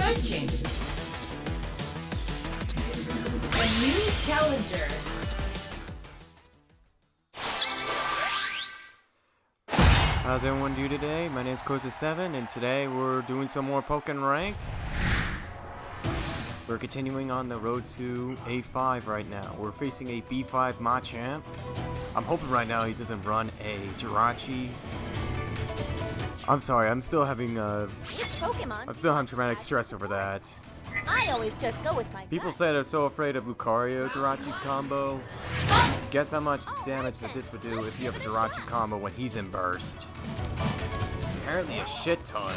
Searching. A new challenger. How's everyone doing today? My name is Koza7 and today we're doing some more Pokken rank. We're continuing on the road to A5 right now. We're facing a B5 Machamp. I'm hoping right now he doesn't run a Jirachi. I'm sorry, I'm still having traumatic stress over that. I always just go with my People gut. say they're so afraid of Lucario Jirachi combo. Guess how much damage that this would do if you have a Jirachi combo when he's in burst. Apparently a shit ton.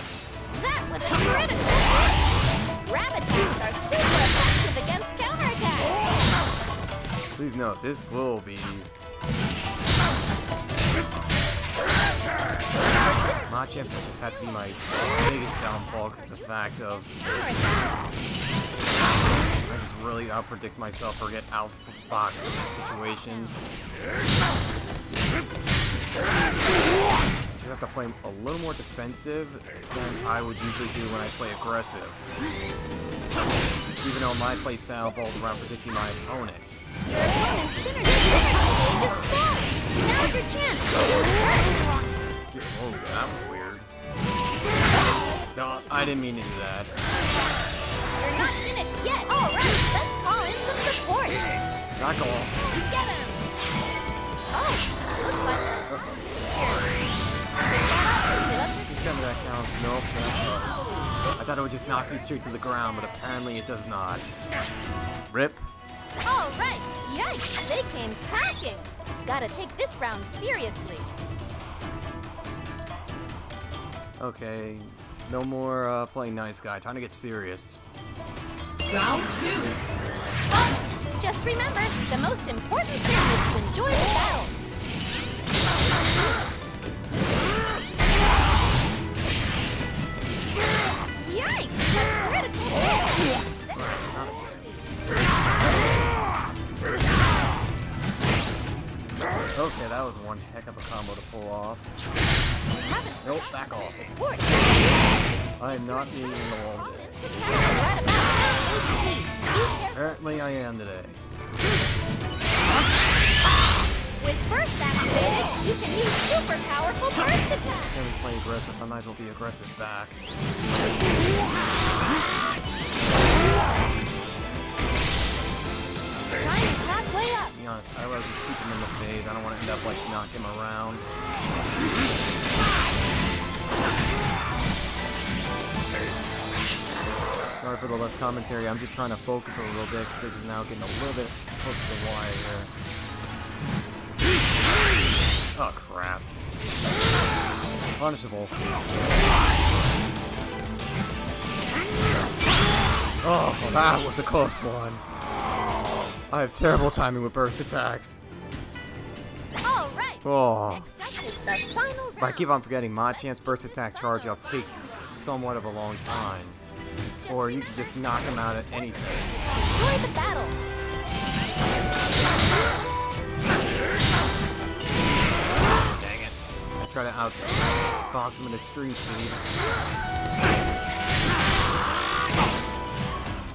That was a critical hit! Rabbit attacks are super effective against counterattacks! Please note, this will be... Machamps just had to be my biggest downfall because the fact of... I just really outpredict myself or get outfoxed in these situations. Just have to play a little more defensive than I would usually do when I play aggressive. Even though my playstyle evolved around predicting my opponent. Your opponent's synergy just fell! Now's your chance! Oh, that was weird. No, I didn't mean to do that. You're not finished yet! Alright, let's call in some support! Knock off. Get him! Oh, looks like... Send me that count. Nope, that does. I thought it would just knock me straight to the ground, but apparently it does not. Rip. Alright, yikes! They came packing! Gotta take this round seriously. Okay, no more playing nice guy. Time to get serious. Round 2. Just remember, the most important thing is to enjoy the battle. Yikes! A critical hit! Okay, that was one heck of a combo to pull off. Nope, back off. I am not being involved. Apparently I am today. With burst activated, you can use super powerful burst attack. Can we play aggressive? I might as well be aggressive back. Time is halfway up. To be honest, I'd rather just keep him in the phase. I don't want to end up like knocking him around. Sorry for the less commentary. I'm just trying to focus a little bit because this is now getting a little bit close to the wire here. Oh crap. Punishable. Oh, that was a close one. I have terrible timing with burst attacks. All right. Oh. Next up is the final round. I keep on forgetting Machamp's burst attack charge up takes somewhat of a long time. Or you can just knock him out at anything. Enjoy the battle. Dang it. I try to outbox him at extreme speed.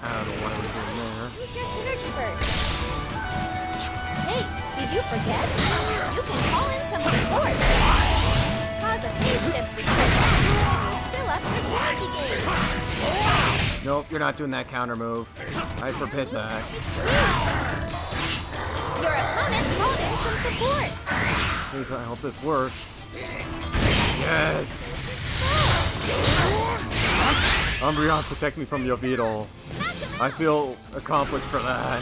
I don't know what I was doing there. Use your synergy burst. Hey, did you forget? You can call in some support. Cause a phase shift because fill up your synergy gauge. Nope, you're not doing that counter move. I forbid that. Your opponent called in some support. Please, I hope this works. Yes! Umbreon, protect me from your beetle. I feel accomplished for that.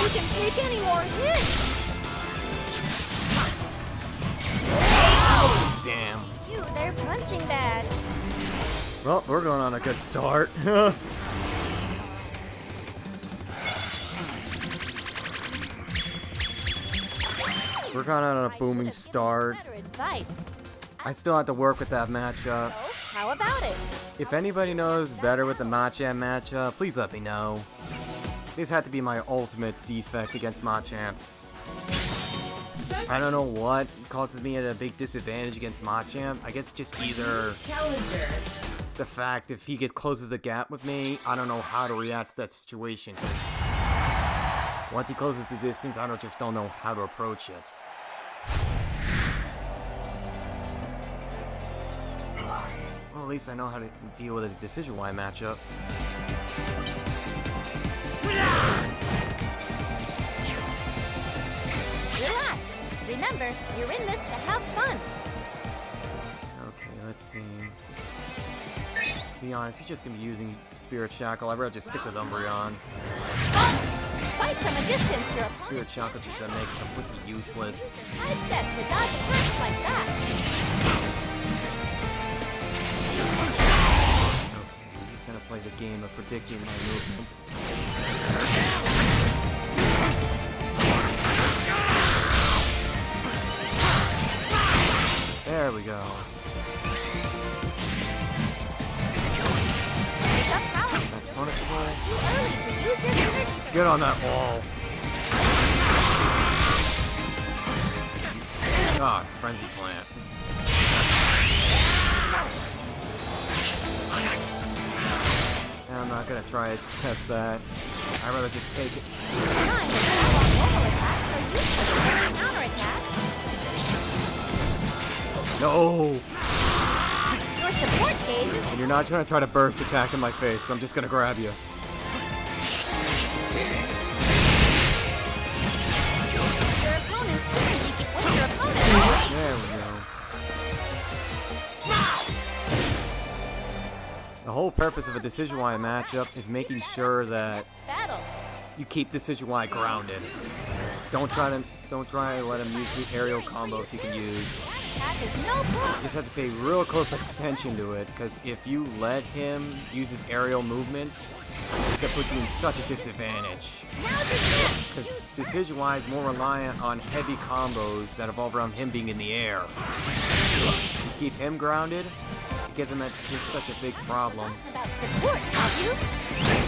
You can take any more hits. Damn. You, they're punching bad. Well, we're going on a good start. We're going on a booming start. Better advice. I still have to work with that matchup. So, how about it? If anybody knows better with the Machamp matchup, please let me know. This had to be my ultimate defect against Machamps. I don't know what causes me at a big disadvantage against Machamp. I guess just either Challenger. the fact if he closes the gap with me, I don't know how to react to that situation. 'Cause once he closes the distance, I just don't know how to approach it. Well, at least I know how to deal with a Decision Y matchup. Relax. Remember, you're in this to have fun. Okay, let's see. To be honest, he's just gonna be using Spirit Shackle. I'd rather just stick with Umbreon. Fight from a distance, your opponent. Spirit Shackle just gonna make it completely useless. Sidestep to dodge a punch like that. Okay, I'm just gonna play the game of predicting my movements. There we go. That's punishable. Too early to use your energy. Get on that wall. Ah, Frenzy Plant. I'm not gonna try to test that. I'd rather just take it. Time to call on normal attacks are useless during counterattack. No! Your support gauge is And you're not trying to try to burst attack in my face, so I'm just gonna grab you. your opponent's synergy with your opponent. There we go. The whole purpose of a Decision Y matchup is making sure that Battle. you keep Decision Y grounded. Don't try to let him use the aerial combos he can use. Attack is no problem. You just have to pay real close attention to it, because if you let him use his aerial movements, it can put you in such a disadvantage. Now's your chance. Because Decision Y is more reliant on heavy combos that evolve around him being in the air. You keep him grounded, it gives him just such a big problem. About support, have you?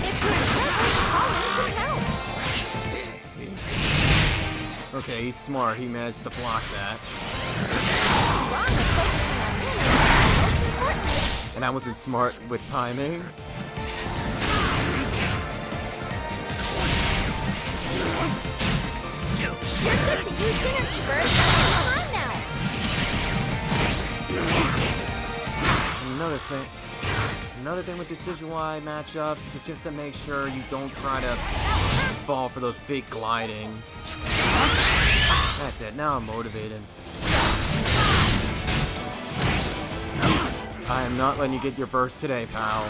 If you're in trouble, call in some help. Let's see. Okay, he's smart. He managed to block that. Wrong with focusing on movement. Most importantly, And I wasn't smart with timing. you're good to use synergy burst all the time now. And another thing with Decision Y matchups is just to make sure you don't try to fall for those fake gliding. That's it. Now I'm motivated. I am not letting you get your burst today, pal.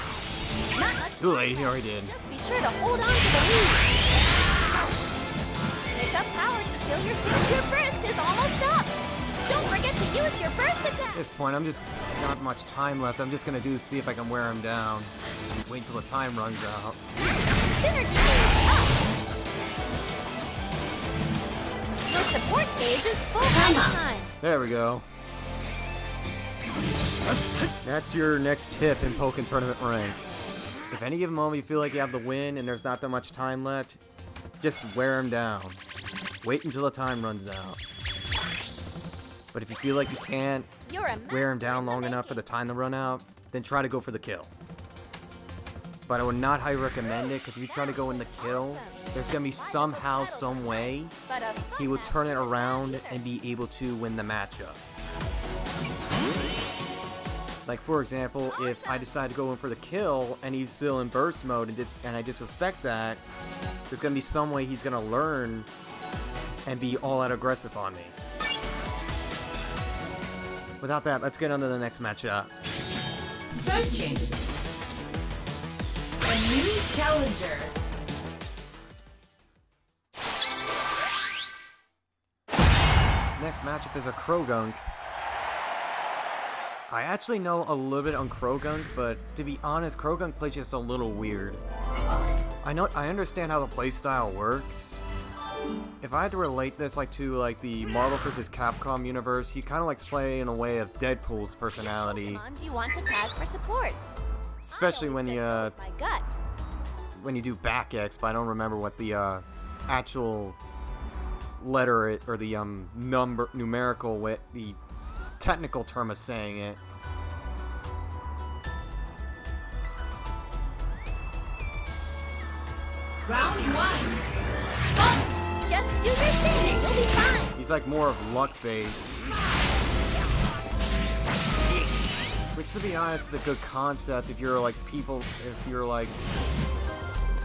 Not much Too late. He already did. Just be sure to hold on to the lead. Pick up power to kill your synergy. Your burst is almost up. Don't forget to use your burst At attack. this point, I'm just not much time left. I'm just gonna see if I can wear him down. Just wait until the time runs out. Synergy gauge up. Your support gauge is full this time. There we go. That's your next tip in Pokken Tournament rank. If any given moment you feel like you have the win and there's not that much time left, just wear him down. Wait until the time runs out. But if you feel like you can't You're a wear him master down in the long enough for making. the time to run out, then try to go for the kill. But I would not highly recommend it, because if you try to go in the kill, there's going to be somehow, some way, But a he will turn it around and be able to win the matchup. Like, for example, if I decide to go in for the kill and he's still in burst mode and I disrespect that, there's going to be some way he's going to learn and be all out aggressive on me. Without that, let's get on to the next matchup. Searching. A new challenger. Next matchup is a Krogunk. I actually know a little bit on Krogunk, but to be honest, Krogunk plays just a little weird. I understand how the playstyle works. If I had to relate this to the Marvel vs. Capcom universe, he kind of likes play in a way of Deadpool's personality. Pokemon do you want to tag for support? Especially when you My gut. when you do back X, but I don't remember what the actual letter or the numerical way, the technical term of saying it. Round 1. Just do your thing and you'll be fine. He's like more of luck based. Which, to be honest, is a good concept if you're like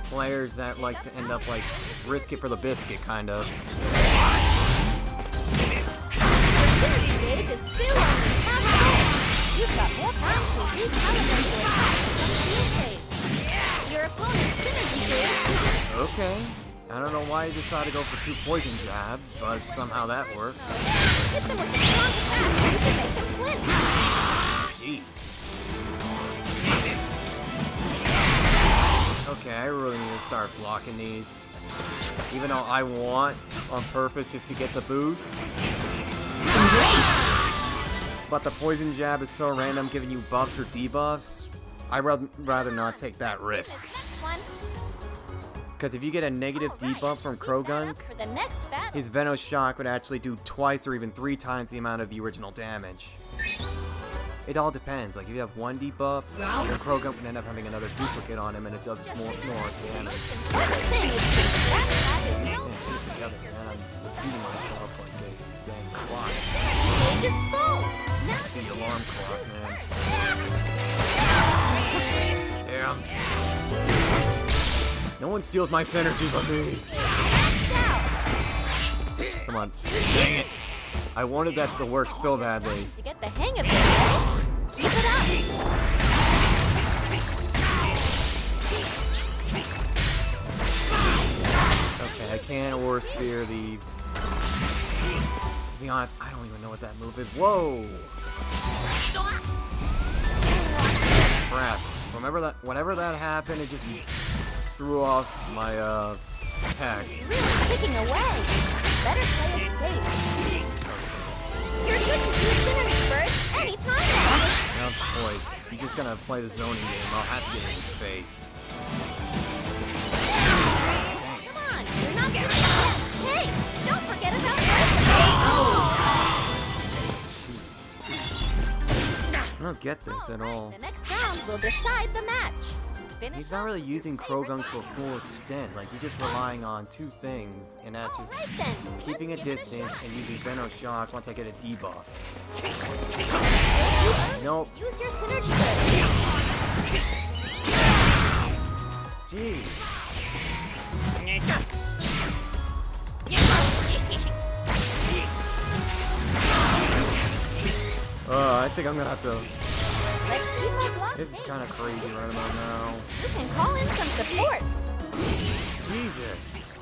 players that like to end up like risk it for the biscuit, kind of. Synergy gauge is still only half full. You've got more time to recalibrate your attack from field phase. Your opponent's synergy gauge. Okay. I don't know why he decided to go for 2 poison jabs, but somehow that worked. Hit them with a strong attack. You can make them flinch. Jeez. Okay, I really need to start blocking these. Even though I want on purpose just to get the boost. But the poison jab is so random, giving you buffs or debuffs. I'd rather not take that risk. Next one. Because if you get a negative debuff from Krogunk, For the next battle. his Venom Shock would actually do twice or even 3 times the amount of the original damage. It all depends. Like if you have 1 debuff, then Krogunk would end up having another duplicate on him, and it does more damage. Important thing is to that attack is no The other hand, I'm repeating myself like a dang clock. synergy gauge is full. Now The alarm clock, man. Damn. No one steals my synergy but me. Come on. Dang it. I wanted that to work so badly. to get the hang of it, right? Keep it up. Okay, I can't Aura Sphere the... To be honest, I don't even know what that move is. Whoa! Crap. Whenever that happened, it just threw off my attack. Really ticking away. Better play it safe. You're good to do synergy burst anytime now. No choice. You're just gonna play the zoning game. I'll have to get in his face. Come on, you're not good at it. Hey, don't forget about I don't get this at all. The next round will decide the match. Finish He's not really using Krogunk to a full extent. Like, he's just relying on 2 things, and that's just Right then, keeping a let's give it distance shot. and using Venom Shock once I get a debuff. You earned Nope. it. Use your synergy burst. Jeez. I think I'm gonna have to... Let's keep our block This is safe. kind of crazy right about now. You can call in some support. Jesus.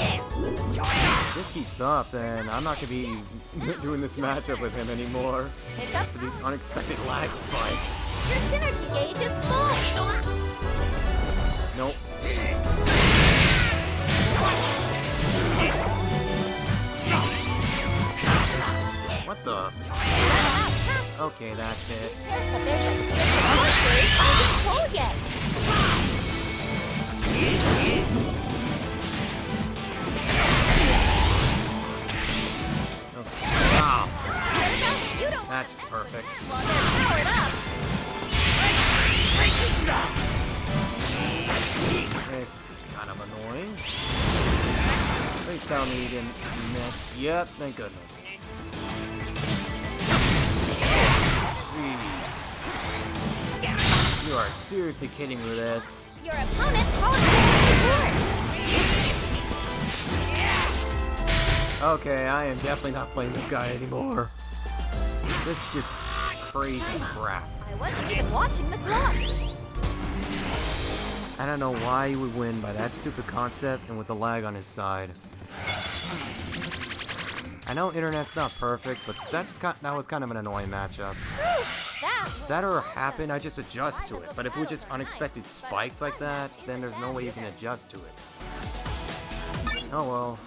If this keeps up, then I'm not gonna be doing this matchup with him anymore. Pick up. For these unexpected lag spikes. Your synergy gauge is full. Nope. What the? Okay, that's it. But there's a clear support phase that isn't full yet. Wow. You don't want That's to mess perfect. with them while they're powered up. This is just kind of annoying. Please tell me you didn't miss. Yep, thank goodness. Jeez. You are seriously kidding with this. Your opponent called for support. Okay, I am definitely not playing this guy anymore. This is just crazy crap. I wasn't even watching the clock. I don't know why he would win by that stupid concept and with the lag on his side. I know internet's not perfect, but that was kind of an annoying matchup. That or happen, I just adjust to it. But if it was just unexpected spikes like that, then there's no way you can adjust to it. Oh well,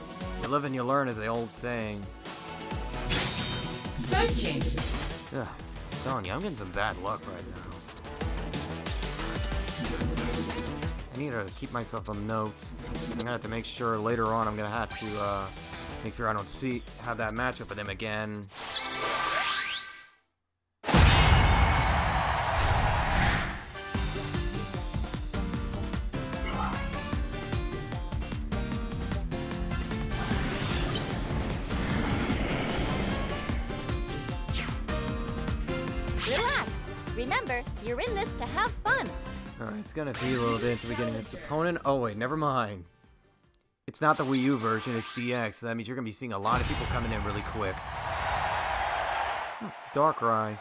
you live and you learn is the old saying. Searching. Ugh. telling you, I'm getting some bad luck right now. I need to keep myself a note. I'm gonna have to make sure later on I'm gonna have to make sure I don't have that matchup with him again. Relax. Remember, you're in this to have fun. Alright, it's gonna be a little bit until we get its opponent. Oh wait, never mind. It's not the Wii U version, it's DX, so that means you're gonna be seeing a lot of people coming in really quick. Darkrai.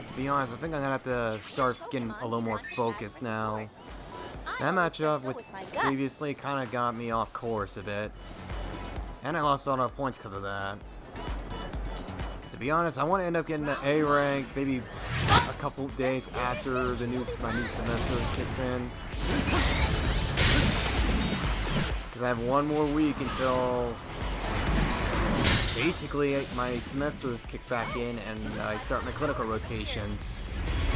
To be honest, I think I'm gonna have to start getting a little more focused now. That matchup with previously kind of got me off course a bit. And I lost all my points because of that. To be honest, I want to end up getting the A rank maybe a couple days after my new semester kicks in. Because I have one more week until basically my semesters kick back in and I start my clinical rotations.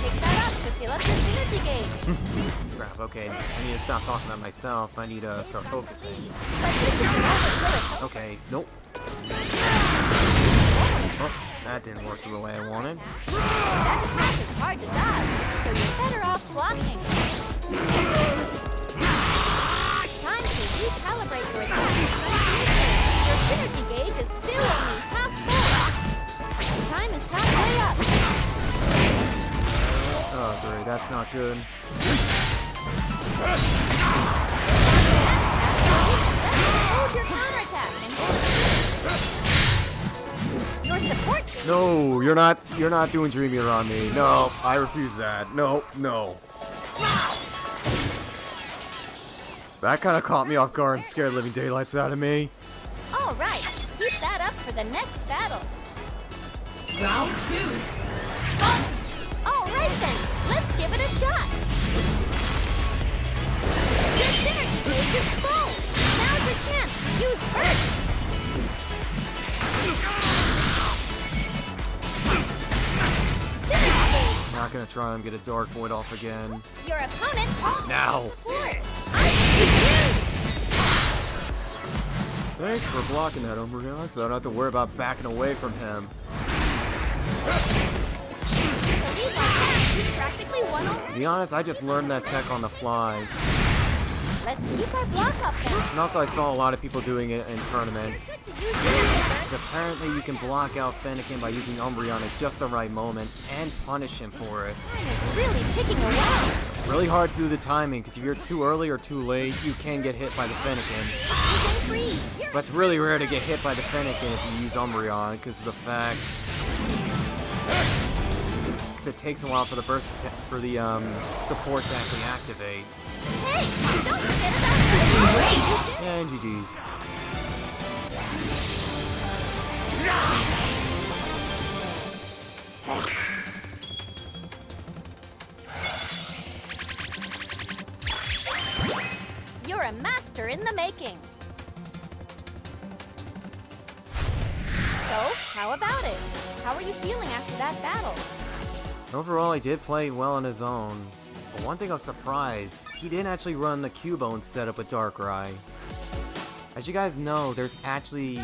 Pick that up to fill up your synergy gauge. Crap, okay, I need to stop talking about myself. I need to start focusing. Okay, nope. Oh, that didn't work the way I wanted. That attack is hard to dodge, so you're better off blocking. Time to recalibrate your attack. Your synergy gauge is still only half full. Time is halfway up. Oh great, that's not good. Hold your counterattack and your support. No, you're not doing Dreamier on me. No, I refuse that. No, no. That kind of caught me off guard and scared living daylights out of me. All right, keep that up for the next battle. Round 2. All right then, let's give it a shot. Your synergy gauge is full. Now's your chance to use burst. Synergy gauge. I'm not gonna try and get a Dark Void off again. Your opponent also Now. support. Thanks for blocking that, Umbreon, so I don't have to worry about backing away from him. Practically won To already. be honest, I just learned that tech on the fly. Let's keep our block up then. And also, I saw a lot of people doing it in tournaments. Good to use synergy. Apparently, you can block out Fennekin by using Umbreon at just the right moment and punish him for it. Time is really ticking away. Really hard to do the timing, because if you're too early or too late, you can get hit by the Fennekin. Using freeze. But it's really rare to get hit by the Fennekin if you use Umbreon, because of the fact it takes a while for the burst for the support to actually activate. Hey, don't forget about the And GG's. You're a master in the making. So, how about it? How are you feeling after that battle? Overall, he did play well on his own. But one thing I was surprised, he didn't actually run the Cubone setup with Darkrai. As you guys know, there's actually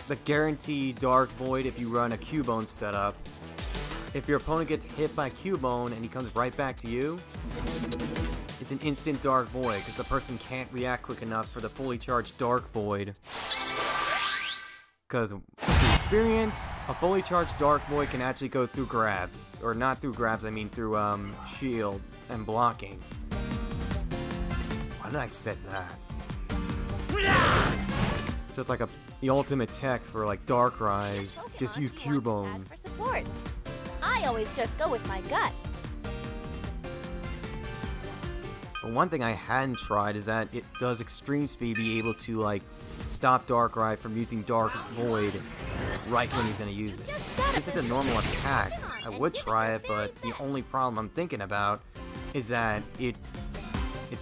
the guaranteed Dark Void if you run a Cubone setup. If your opponent gets hit by Cubone and he comes right back to you, it's an instant Dark Void because the person can't react quick enough for the fully charged Dark Void. Because through experience, a fully charged Dark Void can actually go through grabs. Or not through grabs, I mean through shield and blocking. Why did I set that? So it's like the ultimate tech for like Darkrai's. Just use Cubone. For support. I always just go with my gut. But one thing I hadn't tried is that it does extreme speed be able to like stop Darkrai from using Dark Void right when he's gonna use it. Since it's a normal attack, I would try it, but the only problem I'm thinking about is that it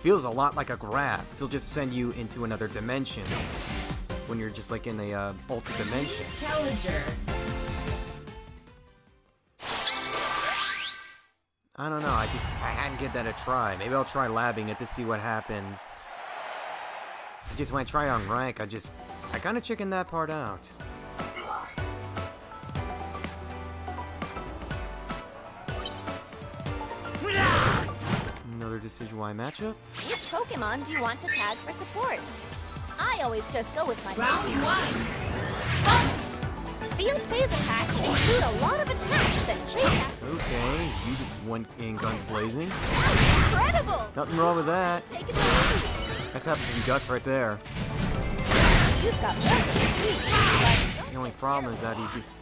feels a lot like a grab. It'll just send you into another dimension when you're just like in a ultra dimension. Challenger. I don't know, I hadn't give that a try. Maybe I'll try labbing it to see what happens. Just when I try on rank, I kinda chickened that part out. Another Decision Y matchup? Which Pokemon do you want to tag for support? I always just go with my Round favorite. 1. Field phase attacks include a lot of attacks that chase after. Okay, you just went in guns blazing. Incredible! Nothing wrong with that. Take it easy. That's happened to guts right there. You've got nothing. The only problem is that he's just...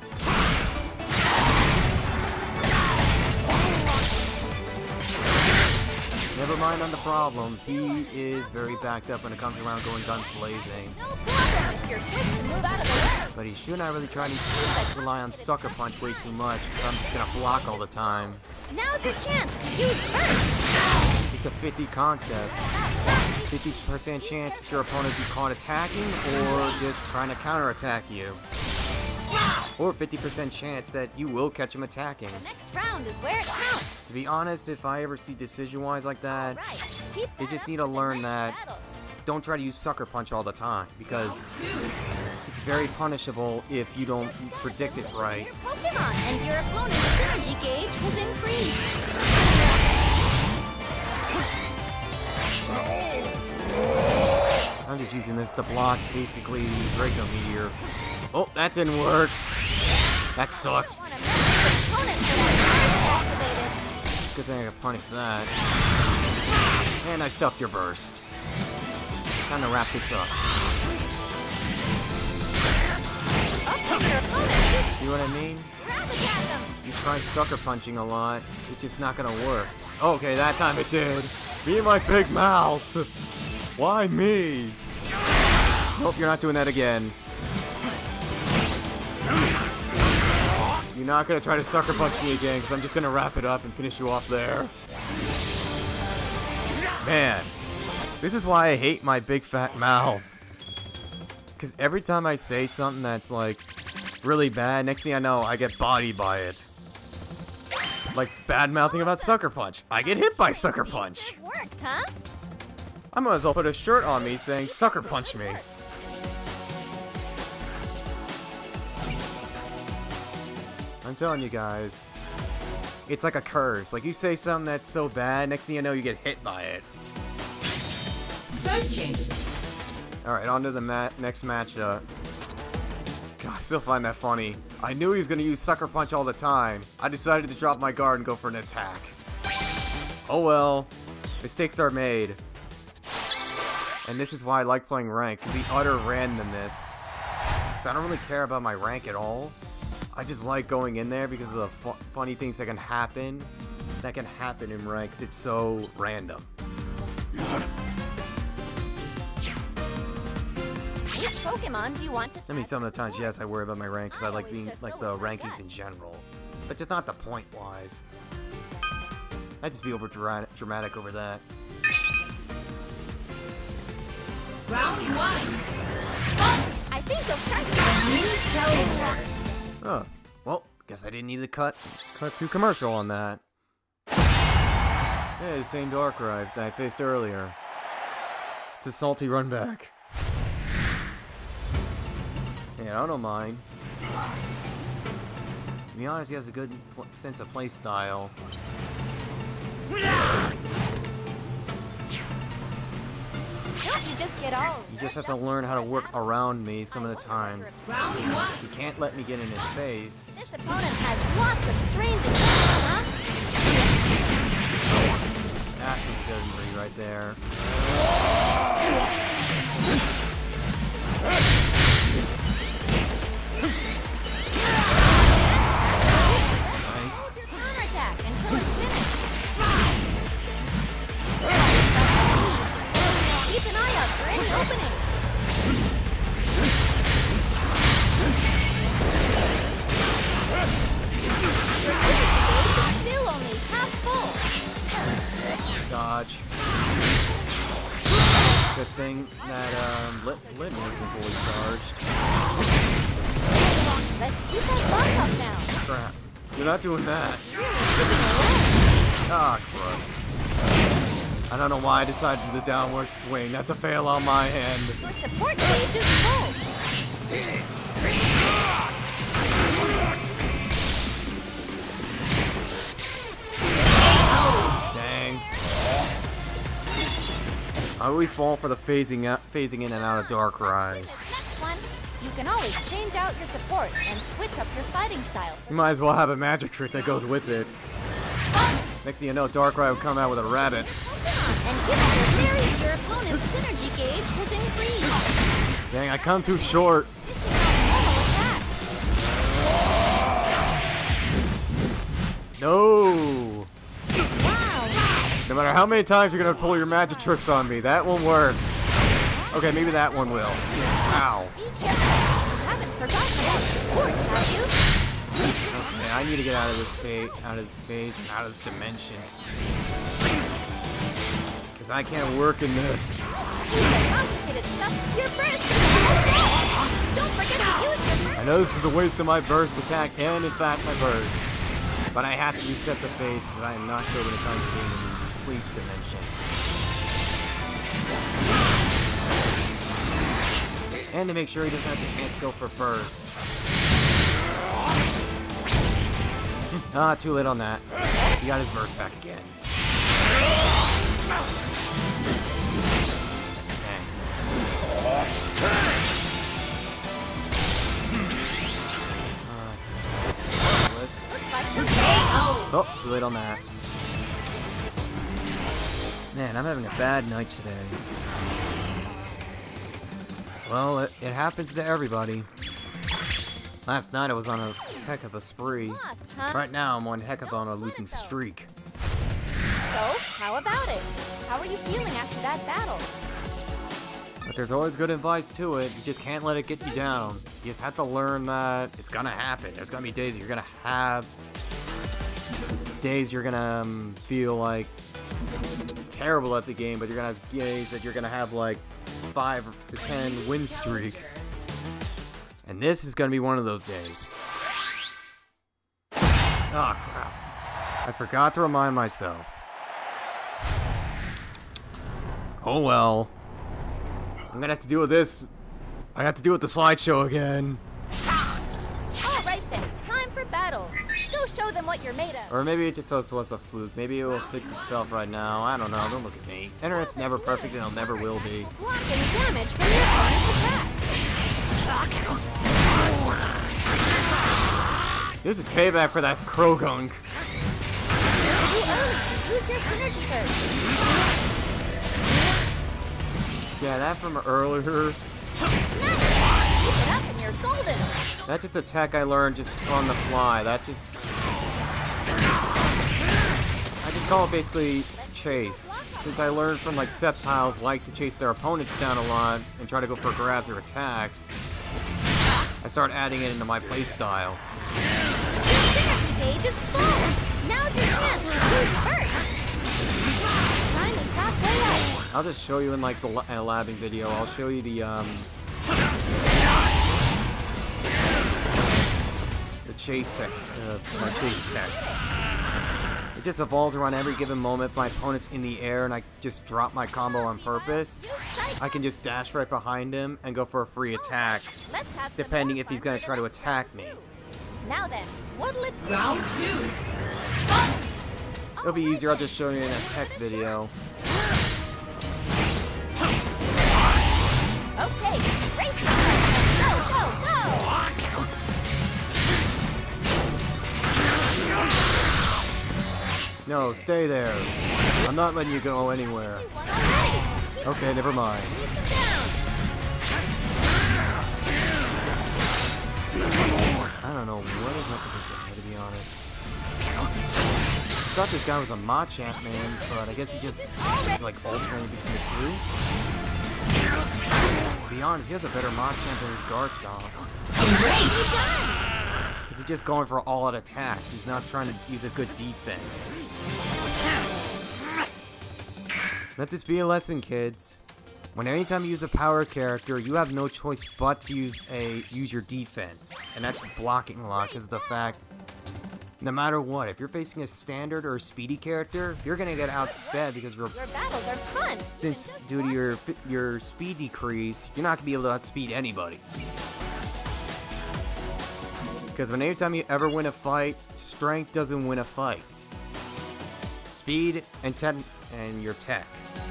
Never mind on the problems. He is very backed up when it comes around going guns blazing. No problem if you're quick to move out of the way. But he should not really try to rely on Sucker Punch way too much, because I'm just gonna block all the time. Now's your chance to use first. It's a 50 concept. 50% chance that your opponent be caught attacking or just trying to counterattack you. Or 50% chance that you will catch him attacking. The next round is where it counts. To be honest, if I ever see Decision-Wise like that, Right. Keep they that just up need to for the learn next that battle. don't try to use Sucker Punch all the time, because it's very punishable if you don't predict it right. Your Pokemon and your opponent's synergy gauge has increased. I'm just using this to block basically Draco Meteor. Oh, that didn't work. That sucked. Want to mess with your opponent for that card activated. Good thing I could punish that. And I stuffed your burst. Time to wrap this up. Okay, your opponent. See what I mean? Grab attack him. You try sucker punching a lot, it's just not gonna work. Okay, that time it did. Me and my big mouth. Why me? Nope, you're not doing that again. You're not gonna try to sucker punch me again, because I'm just gonna wrap it up and finish you off there. Man, this is why I hate my big fat mouth. Because every time I say something that's like really bad, next thing I know, I get bodied by it. Like bad mouthing about Sucker Punch. I get hit by Sucker Punch. It worked, huh? I might as well put a shirt on me saying Sucker Punch me. I'm telling you guys, it's like a curse. Like you say something that's so bad, next thing you know, you get hit by it. Searching. Alright, on to the next matchup. God, I still find that funny. I knew he was going to use Sucker Punch all the time. I decided to drop my guard and go for an attack. Oh well, mistakes are made. And this is why I like playing rank, because the utter randomness. Because I don't really care about my rank at all. I just like going in there because of the funny things that can happen. That can happen in rank, because it's so random. Which Pokemon do you want to I mean, tag some of for the times, support? yes, I worry about my rank because I like being, like, the rankings in general. But just not the point-wise. I'd just be over dramatic over that. Round 1. I think you'll start New challenger. Oh, well, guess I didn't need to cut to commercial on that. Yeah, the same Darkrai that I faced earlier. It's a salty run back. Yeah, I don't mind. To be honest, he has a good sense of play style. Don't you just get all... He just has to learn how to work around me some of the times. Round 1. He can't let me get in his face. This opponent has lots of strange attacks, huh? That was good for you right there. Nice. Your counterattack until it's finished. Keep an eye out for any openings. Your synergy gauge is still only half full. thing that Lynn isn't fully charged. Let's keep that block up now. Crap. You're not doing that. Ah, crud. I don't know why I decided to do the downward swing. That's a fail on my end. Your support gauge is full. Dang. I always fall for the phasing in and out of Darkrai. In this next one, you can always change out your support and switch up your fighting style. You might as well have a magic trick that goes with it. Next thing you know, Darkrai will come out with a rabbit. And given your theory, your opponent's synergy gauge has increased. Dang, I come too short. Dishing out normal attack. No. Wow. No matter how many times you're gonna pull your magic tricks on me, that won't work. Okay, maybe that one will. Ow. Be careful. You haven't forgotten about support, have you? Okay, I need to get out of this phase, and out of this dimension. Because I can't work in this. Use the complicated stuff. Your burst. Don't forget to use your burst. I know this is a waste of my burst attack and, in fact, my burst. But I have to reset the phase because I am not sure when it's time to be in the sleep dimension. And to make sure he doesn't have the chance to go for burst. Ah, too late on that. He got his burst back again. Dang. Oh, too late on that. Man, I'm having a bad night today. Well, it happens to everybody. Last night I was on a heck of a spree. Lost, huh? Right now I'm on heck of on a losing streak. So, how about it? How are you feeling after that battle? But there's always good advice to it. You just can't let it get you down. You just have to learn that it's gonna happen. There's gonna be days you're gonna have days you're gonna feel like terrible at the game, but you're gonna have days that you're gonna have like 5 to 10 win streak. And this is gonna be one of those days. Oh crap. I forgot to remind myself. Oh well. I'm gonna have to deal with this. I have to deal with the slideshow again. Alright then, time for battle. Go show them what you're made of. Or maybe it just was a fluke. Maybe it will fix itself right now. I don't know. Don't look at me. Internet's never perfect and it never will be. Blocking damage from your opponent's attack. This is payback for that Krogunk. Too early to use your synergy burst. Yeah, that from earlier. Nice! Keep it up and you're golden. That's just a tech I learned just on the fly. I just call it basically chase. Since I learned from like Sceptiles like to chase their opponents down a lot and try to go for grabs or attacks, I start adding it into my playstyle. Your synergy gauge is full. Now's your chance to use burst. Time is halfway up. I'll just show you in like the labbing video. I'll show you the chase tech, my chase tech. It just evolves around every given moment. My opponent's in the air and I just drop my combo on purpose. I can just dash right behind him and go for a free attack, Let's have some depending more if he's fun gonna for try to the next attack me. round, too. Now then, what lips Round 2. It'll be easier, I'll just show you in a tech video. Okay, race yourself. Go, go, go! No, stay there. I'm not letting you go anywhere. You won already. Keep Okay, never mind. them down. I don't know what is up with this guy, to be honest. I thought this guy was a Machamp man, but I guess he just is like alternating between the two. To be honest, he has a better Machamp than his Garchomp. Because he's just going for all-out attacks. He's not trying to use a good defense. Let this be a lesson, kids. Anytime you use a power character, you have no choice but to use your defense, and that's blocking a lot because of the fact, no matter what, if you're facing a standard or a speedy character, you're gonna get outsped because Your battles are fun. since due to your speed decrease, you're not gonna be able to outspeed anybody. Because anytime you ever win a fight, strength doesn't win a fight. Speed and your tech.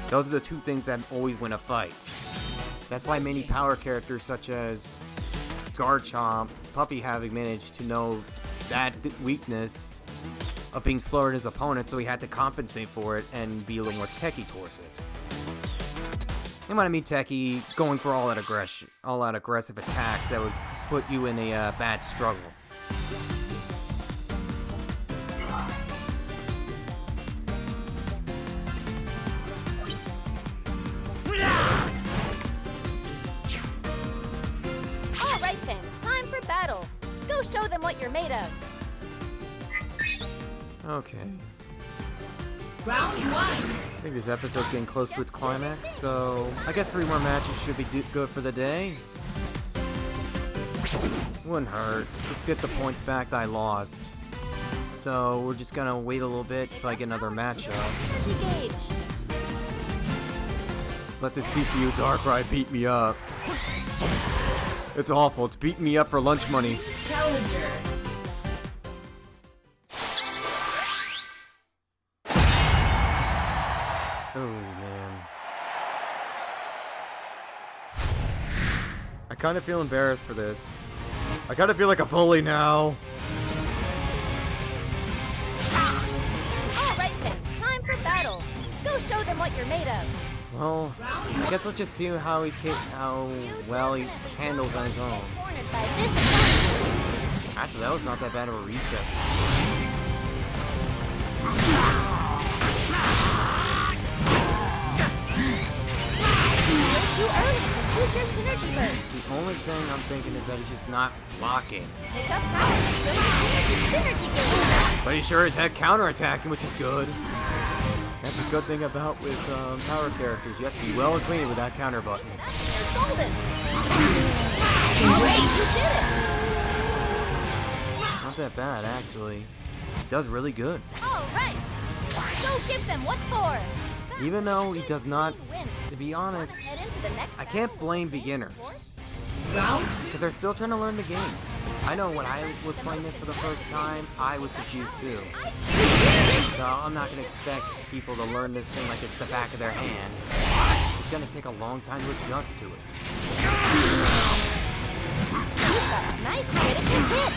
Those are the two things that always win a fight. That's why many power characters such as Garchomp, Puppy having managed to know that weakness of being slower than his opponent, so he had to compensate for it and be a little more techy towards it. And when I mean techy, going for all out aggressive attacks that would put you in a bad struggle. Alright then, time for battle. Go show them what you're made of. Okay. Round 1. I think this episode's getting close to its climax, so I guess 3 more matches should be good for the day. Wouldn't hurt. Just get the points back that I lost. So we're just gonna wait a little bit till I get another matchup. Energy gauge. Just let the CPU Darkrai beat me up. It's awful. It's beating me up for lunch money. Challenger. Oh man. I kind of feel embarrassed for this. I kind of feel like a bully now. Alright then, time for battle. Go show them what you're made of. Well, I guess let's just see how well he handles on his own. Cornered by this opponent. Actually, that was not that bad of a reset. Too early to use your synergy burst. The only thing I'm thinking is that he's just not blocking. Pick up power to fill up synergy gauge. But he sure is head counterattacking, which is good. That's a good thing about with power characters. You have to be well acquainted with that counter button. You're golden. Alright, you did it. Not that bad, actually. He does really good. Alright. Go give them what for. Even though he does not, Win. to be honest, Head into the next I can't battle. blame beginners. Round 2. Because they're still trying to learn the game. I know when I was playing this for the first time, I was confused too. I choose you. So I'm not going to expect people to learn this thing like it's the back of their hand. It's going to take a long time to adjust to it. Nice critical hit.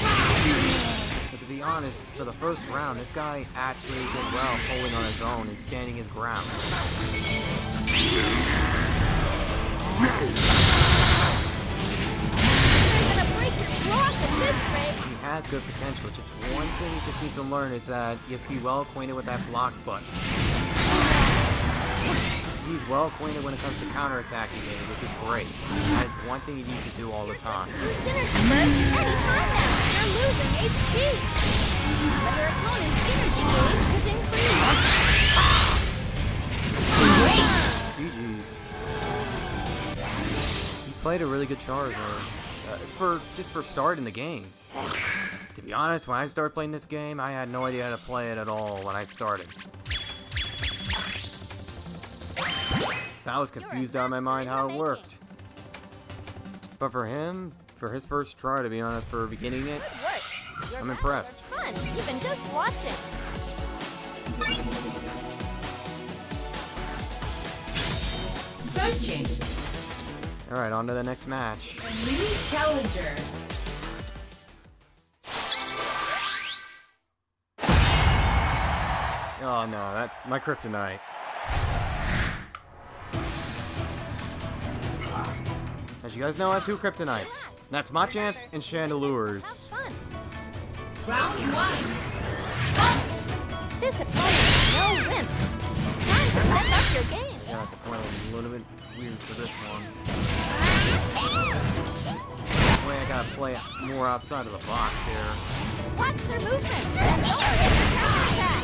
But to be honest, for the first round, this guy actually did well holding on his own and standing his ground. You're gonna break your block at this rate. He has good potential. Just one thing he just needs to learn is that he has to be well acquainted with that block button. He's well acquainted when it comes to counterattacking it, which is great. That is one thing he needs to do all the time. Use synergy burst anytime now. You're losing HP. But your opponent's synergy gauge has increased. GG's. He played a really good Charizard. For starting the game. To be honest, when I started playing this game, I had no idea how to play it at all when I started. So I was confused out of my mind how it worked. But for him, for his first try, to be honest, for beginning it, Good work. Your I'm battles impressed. are fun, even just watching. Searching. Alright, on to the next match. New challenger. Oh no, my kryptonite. As you guys know, I have 2 kryptonites. That's Machamps and Have Chandelures. fun. Round 1. This opponent is no wimp. Time to step up your game. Yeah, I have to play a little bit weird for this one. This way I gotta play more outside of the box here. Watch their movements. And don't forget your counterattack.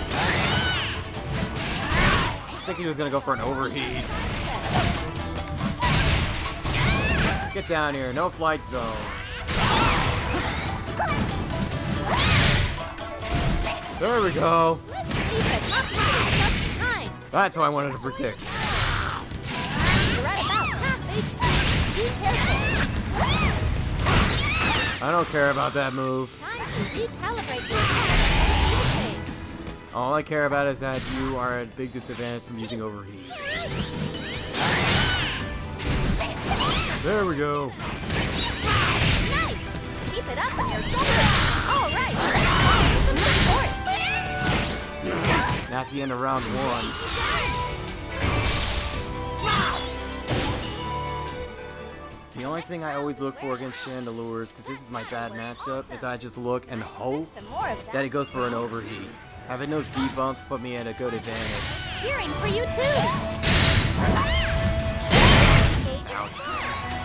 I was thinking he was gonna go for an overheat. Get down here. No flight zone. There we go. Let's see if top rider just behind. That's what I wanted to predict. You're at about half HP. Be careful. I don't care about that move. Time to recalibrate your attack. All I care about is that you are at a big disadvantage from using overheat. There we go. Nice. Keep it up and you're golden. All right. Some support. That's the end of round 1. The only thing I always look for against Chandelures, because this is my bad matchup, is I just look and hope Some more of that it goes for an overheat. Having those debuffs put me at a good advantage. Cheering for you too.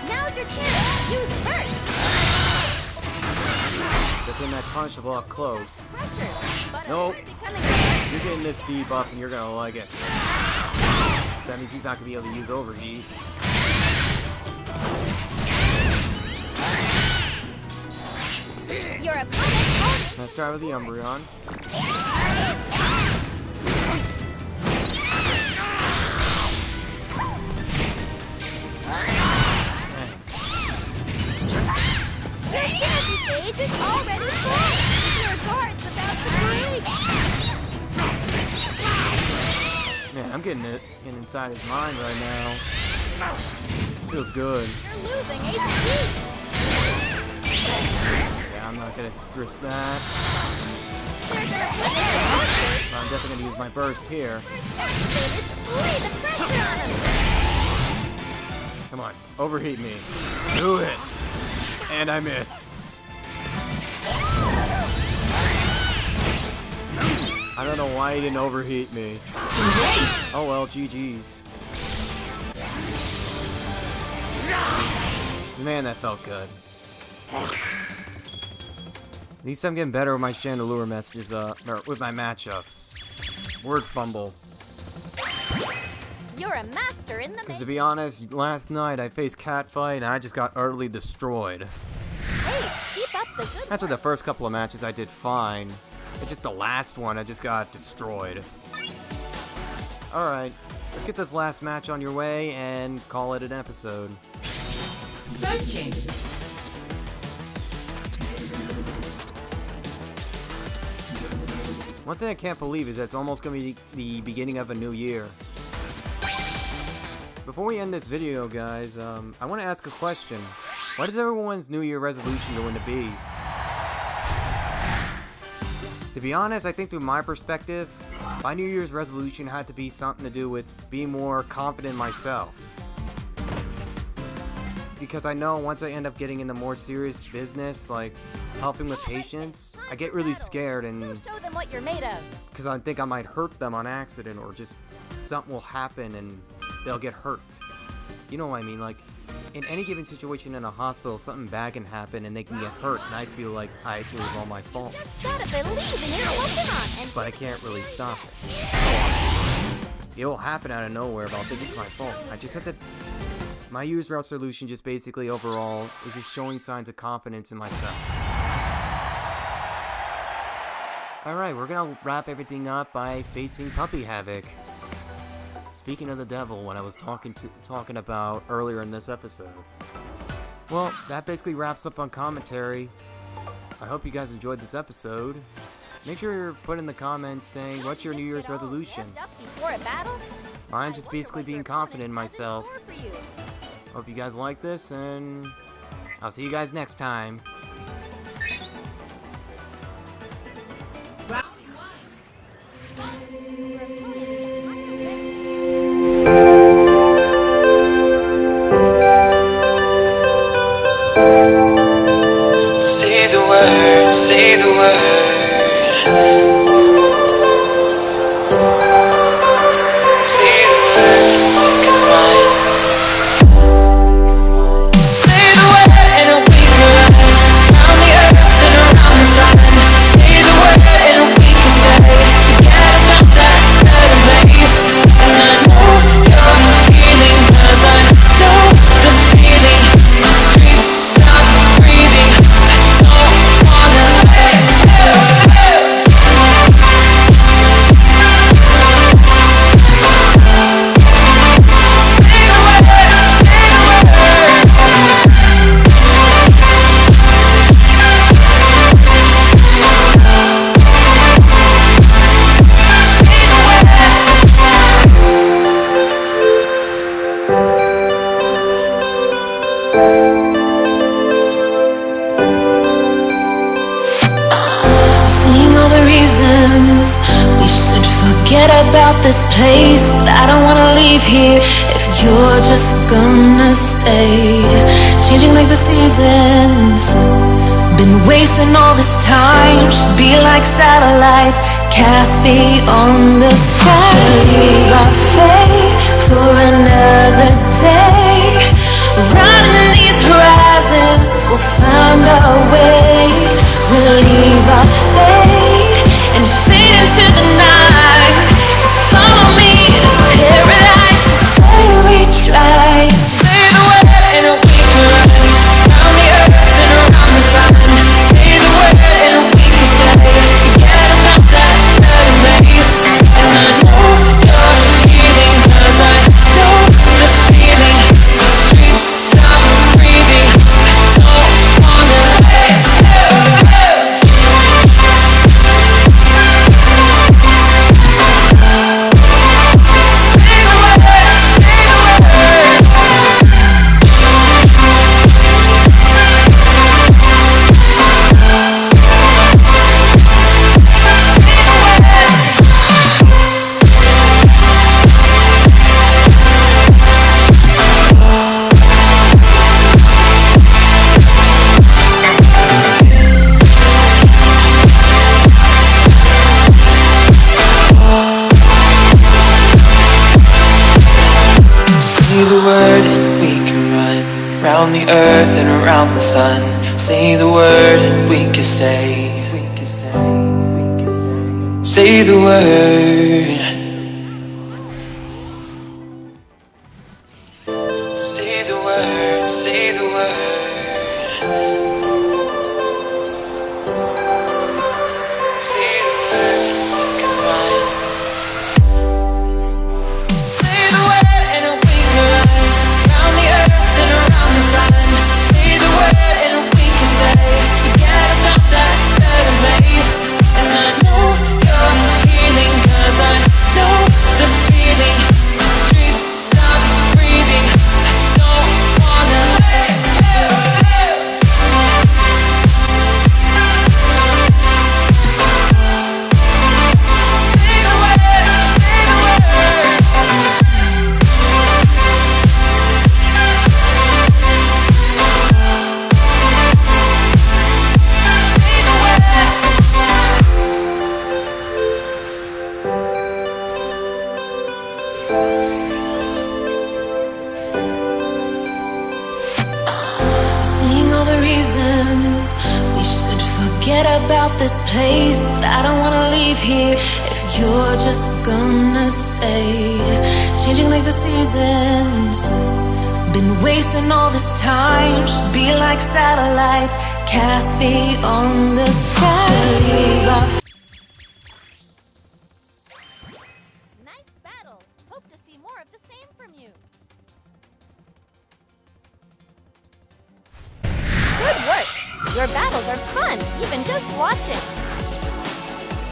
Now's your chance. Use first. But then that's punishable up close. Pressure. But Nope. becoming good. You're getting this debuff and you're gonna like it. That means he's not gonna be able to use overheat. Your opponent Let's try with the Umbreon. Your energy gauge is already full. Your guard's about to break. Man, I'm getting it inside his mind right now. Feels good. You're losing HP. Yeah, I'm not gonna risk that. They're gonna put it on. I'm definitely gonna use my burst here. Lay the pressure on him. Come on, overheat me. Do it. And I miss. I don't know why he didn't overheat me. Oh well, GG's. Man, that felt good. At least I'm getting better with my Chandelure messages, or with my matchups. Word fumble. You're a master in the Because to making. be honest, last night I faced Catfight and I just got utterly destroyed. Hey, keep up the good After work. the first couple of matches I did fine. It's just the last one I just got destroyed. Alright, let's get this last match on your way and call it an episode. Searching. One thing I can't believe is that it's almost going to be the beginning of a new year. Before we end this video, guys, I want to ask a question. What is everyone's New Year resolution going to be? To be honest, I think through my perspective, my New Year's resolution had to be something to do with being more confident in myself. Because I know once I end up getting into more serious business, like helping with patients, I get really scared and Go show them what you're made of. because I think I might hurt them on accident or just something will happen and they'll get hurt. You know what I mean? Like in any given situation in a hospital, something bad can happen and they can get hurt and I feel like it was all my fault. Just gotta believe in your Pokemon and But I can't really stop it. It will happen out of nowhere, but I'll think it's my fault. I just have to... My Year's resolution just basically overall is just showing signs of confidence in myself. Alright, we're gonna wrap everything up by facing Puppy Havoc. Speaking of the devil, what I was talking about earlier in this episode. Well, that basically wraps up on commentary. I hope you guys enjoyed this episode. Make sure you're putting in the comments saying what's your New Year's resolution. Dressed up before a battle? Mine's just basically being confident in myself. Has in store for you. Hope you guys like this, and I'll see you guys next time. Round Say the word, say the word. Say the word, come on. Say the word and we can run around the earth and around the sun. Say the word and we can say, forget about that better place. And I know you're feeling 'cause I know the feeling. reasons we should forget about this place, but I don't wanna leave here if you're just gonna stay. Changing like the seasons, been wasting all this time. Should be like satellites cast beyond the sky. Leave our fate for another day. Riding these horizons, we'll find our way. We'll leave our fate and fade into the night. Just follow me to paradise. Say we try. Say the word and we can run around the earth and around the sun. Say the word and we can stay. Forget about that third race. And I know you're healing, 'cause I know the feeling. The streets stop breathing. I don't wanna let you go. Say the word and we can run round the earth and around the sun. Say the word and we can stay. Say the word. Say the word, say the word. Say the word, we can run. Say the word and we can run round the earth and around the sun. Say the word and we can stay. Forget about that third race. And I know you're healing, 'cause I know the feeling. The streets stop breathing. I don't wanna let you go. Say the word, say the word. Say the word. Seeing all the reasons we should forget about this place, but I don't wanna leave here if you're just gonna stay. Changing like the seasons, been wasting all this time. Should be like satellites cast beyond the sky. Leave our Nice battle. Hope to see more of the same from you. Good work. Your battles are fun, even just watching.